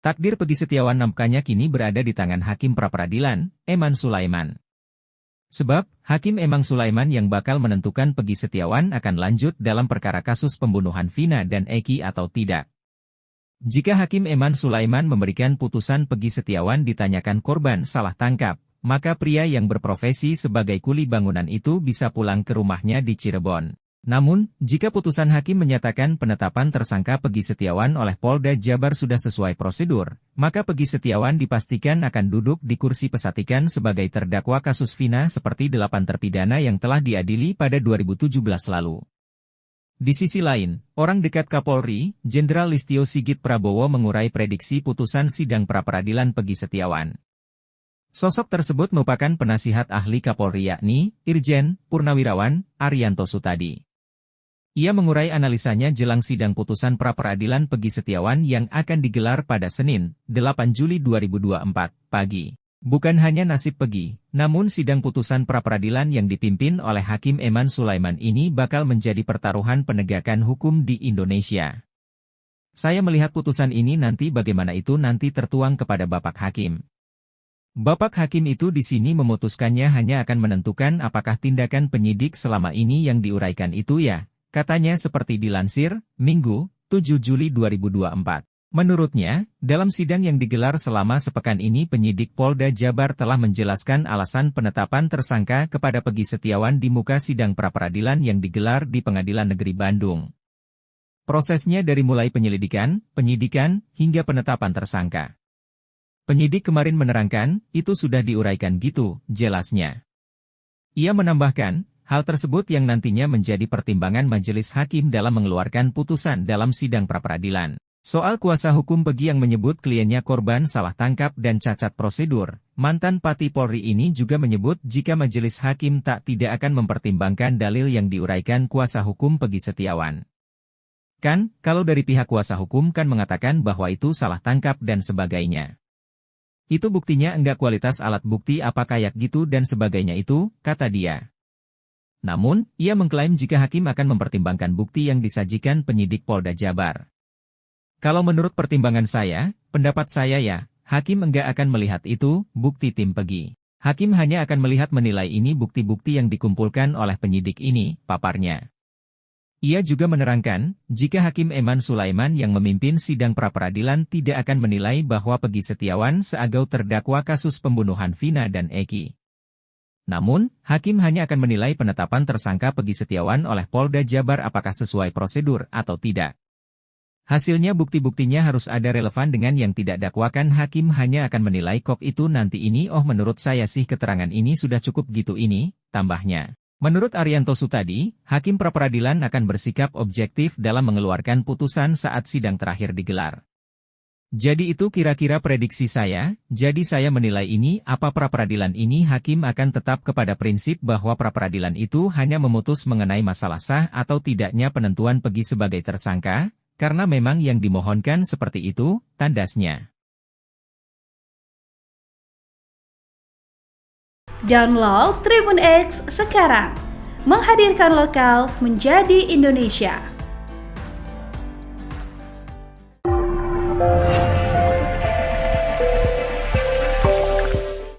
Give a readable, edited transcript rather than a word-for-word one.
Takdir Pegi Setiawan nampaknya kini berada di tangan Hakim Pra-Peradilan, Eman Sulaiman. Sebab, Hakim Eman Sulaiman yang bakal menentukan Pegi Setiawan akan lanjut dalam perkara kasus pembunuhan Vina dan Eki atau tidak. Jika Hakim Eman Sulaiman memberikan putusan Pegi Setiawan ditanyakan korban salah tangkap, maka pria yang berprofesi sebagai kuli bangunan itu bisa pulang ke rumahnya di Cirebon. Namun, jika putusan hakim menyatakan penetapan tersangka Pegi Setiawan oleh Polda Jabar sudah sesuai prosedur, maka Pegi Setiawan dipastikan akan duduk di kursi pesatikan sebagai terdakwa kasus Vina seperti 8 terpidana yang telah diadili pada 2017 lalu. Di sisi lain, orang dekat Kapolri, Jenderal Listio Sigit Prabowo mengurai prediksi putusan sidang pra-peradilan Pegi Setiawan. Sosok tersebut merupakan penasihat ahli Kapolri yakni Irjen Purnawirawan Arianto Sutadi. Ia mengurai analisanya jelang sidang putusan pra-peradilan Pegi Setiawan yang akan digelar pada Senin, 8 Juli 2024, pagi. Bukan hanya nasib Pegi, namun sidang putusan pra-peradilan yang dipimpin oleh Hakim Eman Sulaiman ini bakal menjadi pertaruhan penegakan hukum di Indonesia. Saya melihat putusan ini nanti bagaimana itu nanti tertuang kepada Bapak Hakim. Bapak Hakim itu di sini memutuskannya hanya akan menentukan apakah tindakan penyidik selama ini yang diuraikan itu ya, katanya seperti dilansir, Minggu, 7 Juli 2024. Menurutnya, dalam sidang yang digelar selama sepekan ini penyidik Polda Jabar telah menjelaskan alasan penetapan tersangka kepada Pegi Setiawan di muka sidang pra-peradilan yang digelar di Pengadilan Negeri Bandung. Prosesnya dari mulai penyelidikan, penyidikan, hingga penetapan tersangka. Penyidik kemarin menerangkan, itu sudah diuraikan gitu, jelasnya. Ia menambahkan, hal tersebut yang nantinya menjadi pertimbangan majelis hakim dalam mengeluarkan putusan dalam sidang pra-peradilan. Soal kuasa hukum Pegi yang menyebut kliennya korban salah tangkap dan cacat prosedur, mantan Pati Polri ini juga menyebut jika majelis hakim tidak akan mempertimbangkan dalil yang diuraikan kuasa hukum Pegi Setiawan. Kan, kalau dari pihak kuasa hukum kan mengatakan bahwa itu salah tangkap dan sebagainya. Itu buktinya enggak kualitas alat bukti apa kayak gitu dan sebagainya itu, kata dia. Namun, ia mengklaim jika hakim akan mempertimbangkan bukti yang disajikan penyidik Polda Jabar. Kalau menurut pertimbangan saya, pendapat saya ya, hakim enggak akan melihat itu, bukti tim Pegi. Hakim hanya akan melihat menilai ini bukti-bukti yang dikumpulkan oleh penyidik ini, paparnya. Ia juga menerangkan, jika Hakim Eman Sulaiman yang memimpin sidang pra-peradilan tidak akan menilai bahwa Pegi Setiawan seagau terdakwa kasus pembunuhan Vina dan Eki. Namun, hakim hanya akan menilai penetapan tersangka Pegi Setiawan oleh Polda Jabar apakah sesuai prosedur atau tidak. Hasilnya bukti-buktinya harus ada relevan dengan yang tidak dakwakan hakim hanya akan menilai kok itu nanti ini menurut saya sih keterangan ini sudah cukup gitu ini, tambahnya. Menurut Arianto Sutadi, hakim pra-peradilan akan bersikap objektif dalam mengeluarkan putusan saat sidang terakhir digelar. Jadi itu kira-kira prediksi saya, jadi saya menilai ini apa pra-peradilan ini hakim akan tetap kepada prinsip bahwa pra-peradilan itu hanya memutus mengenai masalah sah atau tidaknya penentuan Pegi sebagai tersangka, karena memang yang dimohonkan seperti itu, tandasnya. Download Tribun X sekarang, menghadirkan lokal menjadi Indonesia.